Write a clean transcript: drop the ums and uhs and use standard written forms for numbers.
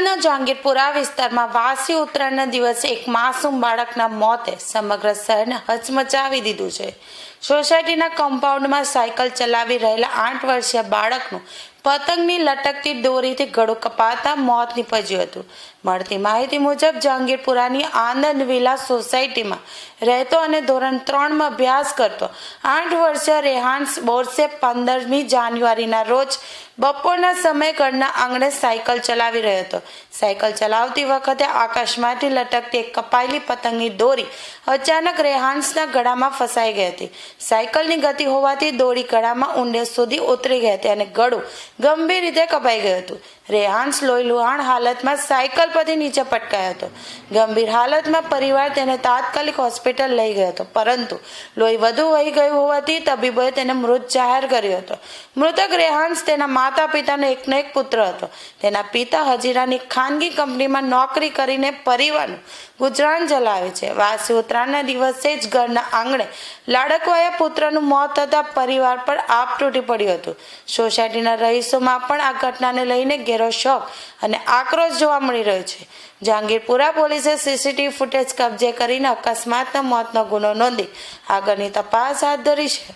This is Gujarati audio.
અમદાવાદના જહાંગીરપુરા વિસ્તારમાં વાસી ઉત્તરાયણના દિવસે એક માસૂમ બાળકના મોતે સમગ્ર શહેરને હચમચાવી દીધું છે। સોસાયટીના કમ્પાઉન્ડમાં સાયકલ ચલાવી રહેલા 8 વર્ષીય બાળકનું પતંગની લટકતી દોરીથી ગળું કપાતા મોત નીપજ્યું હતું। મળતી માહિતી મુજબ જહાંગીરપુરાની આનંદ વિલા સોસાયટીમાં રહેતો અને ધોરણ 3માં અભ્યાસ કરતો 8 વર્ષીય રેહાન્સ બોરસે 15મી જાન્યુઆરીના રોજ બપોરના સમયે ઘરના આંગણે સાયકલ ચલાવી રહ્યો હતો। સાયકલ ચલાવતી વખતે આકાશમાંથી લટકતી એક કપાયેલી પતંગની દોરી અચાનક રેહાન્સના ગળામાં ફસાઈ ગઈ હતી। સાયકલની ગતિ હોવાથી દોરી ગળામાં ઊંડે સુધી ઉતરી ગઈ હતી અને ગળું ગંભીર રીતે કપાઈ ગયું હતું। રેહાન્સ લોહીલુહાણ હાલતમાં સાયકલ પરથી નીચે પટકાયો હતો। ગંભીર હાલતમાં પરિવાર તેને તાત્કાલિક હોસ્પિટલ લઈ ગયો હતો, પરંતુ લોહી વધુ વહી ગયું હોવાથી તબીબોએ તેને મૃત જાહેર કર્યો હતો। મૃતક રેહાન્સ તેના માતા પિતાનો એકનો એક પુત્ર હતો। તેના પિતા હજીરાની ખાનગી કંપનીમાં નોકરી કરીને પરિવારનું ગુજરાન ચલાવે છે। વાસી ઉત્તરાયણના દિવસે જ ઘરના આંગણે લાડકવાયા પુત્રનું મોત થતાં પરિવાર પર આપ તૂટી પડ્યું હતું। સોસાયટીના રહીશોમાં પણ આ ઘટનાને લઈને ઘેરો શોક અને આક્રોશ જોવા મળી રહ્યો છે। જહાંગીરપુરા પોલીસે સીસીટીવી ફૂટેજ કબજે કરીને અકસ્માતના મોતનો ગુનો નોંધી આગળની તપાસ હાથ ધરી છે।